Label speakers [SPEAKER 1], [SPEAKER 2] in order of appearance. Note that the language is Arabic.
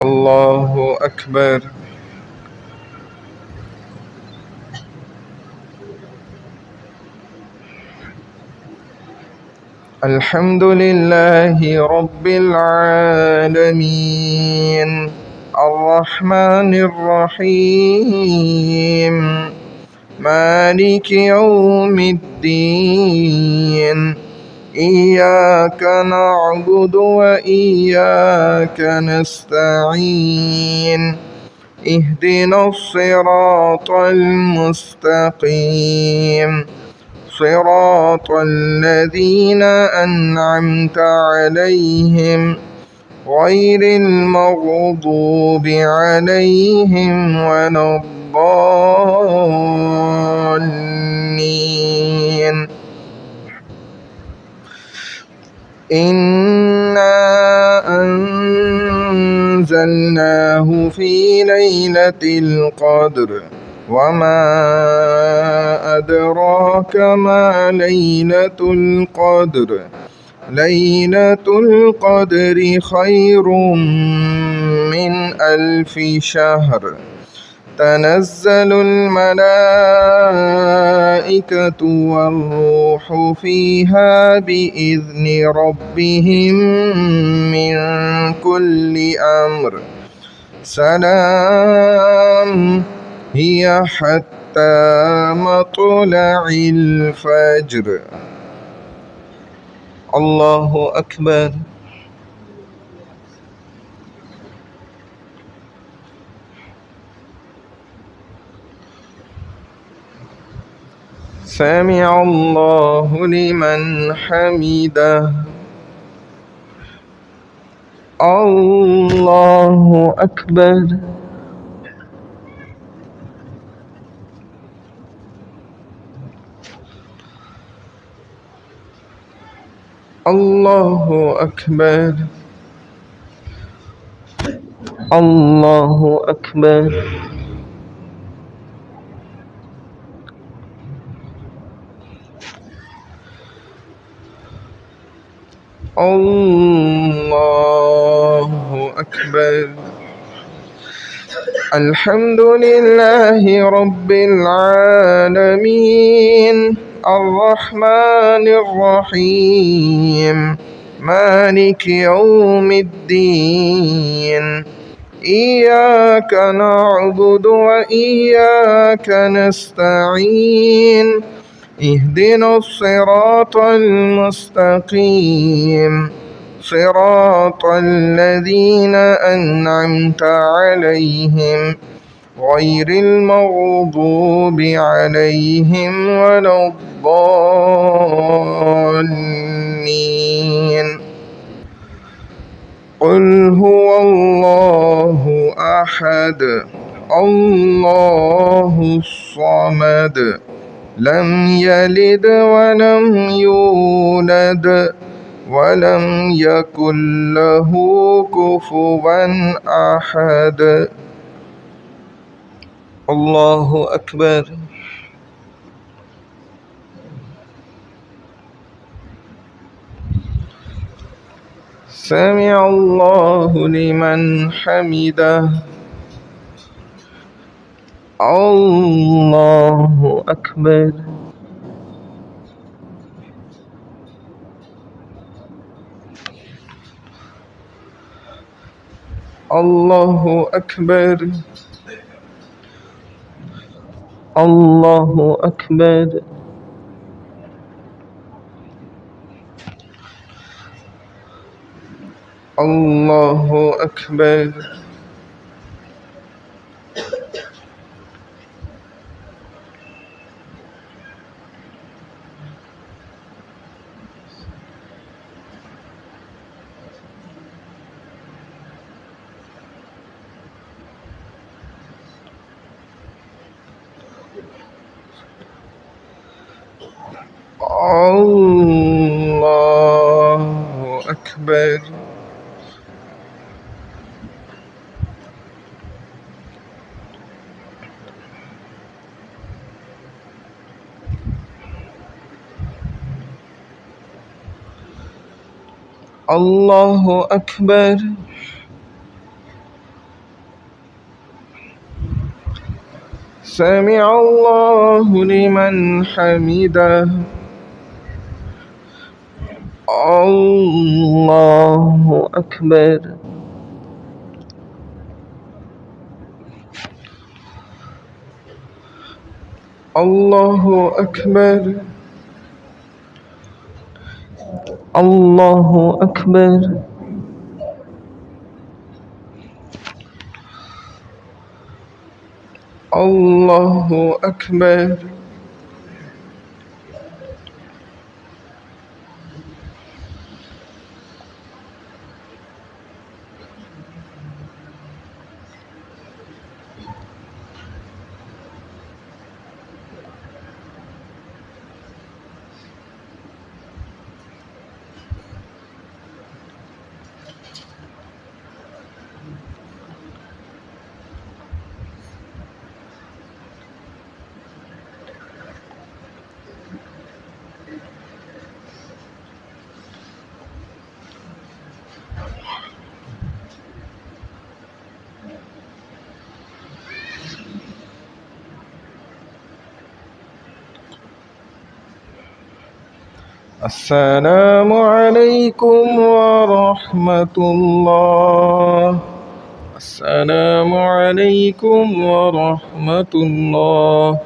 [SPEAKER 1] الله أكبر. الحمد لله رب العالمين الرحمن الرحيم مالك يوم الدين إياك نعبد وإياك نستعين اهدنا الصراط المستقيم صراط الذين أنعمت عليهم غير المغضوب عليهم ولا الضالين. إنا أنزلناه في ليلة القدر وما أدراك ما ليلة القدر ليلة القدر خير من 1000 شهر تنزل الملائكة والروح فيها بإذن ربهم من كل أمر سلام هي حتى مطلع الفجر. الله أكبر. سمع الله لمن حمده. الله أكبر. الله أكبر. الله أكبر. الله أكبر. الحمد لله رب العالمين الرحمن الرحيم مالك يوم الدين إياك نعبد وإياك نستعين اهدنا الصراط المستقيم صراط الذين أنعمت عليهم غير المغضوب عليهم ولا الضالين. قل هو الله أحد الله الصمد لم يلد ولم يولد ولم يكن له كفوا أحد. الله أكبر. سمع الله لمن حمده. الله أكبر. الله أكبر. الله أكبر. الله أكبر. الله أكبر. الله أكبر. سمع الله لمن حمده الله أكبر الله أكبر الله أكبر الله أكبر السلام عليكم ورحمة الله السلام عليكم ورحمة الله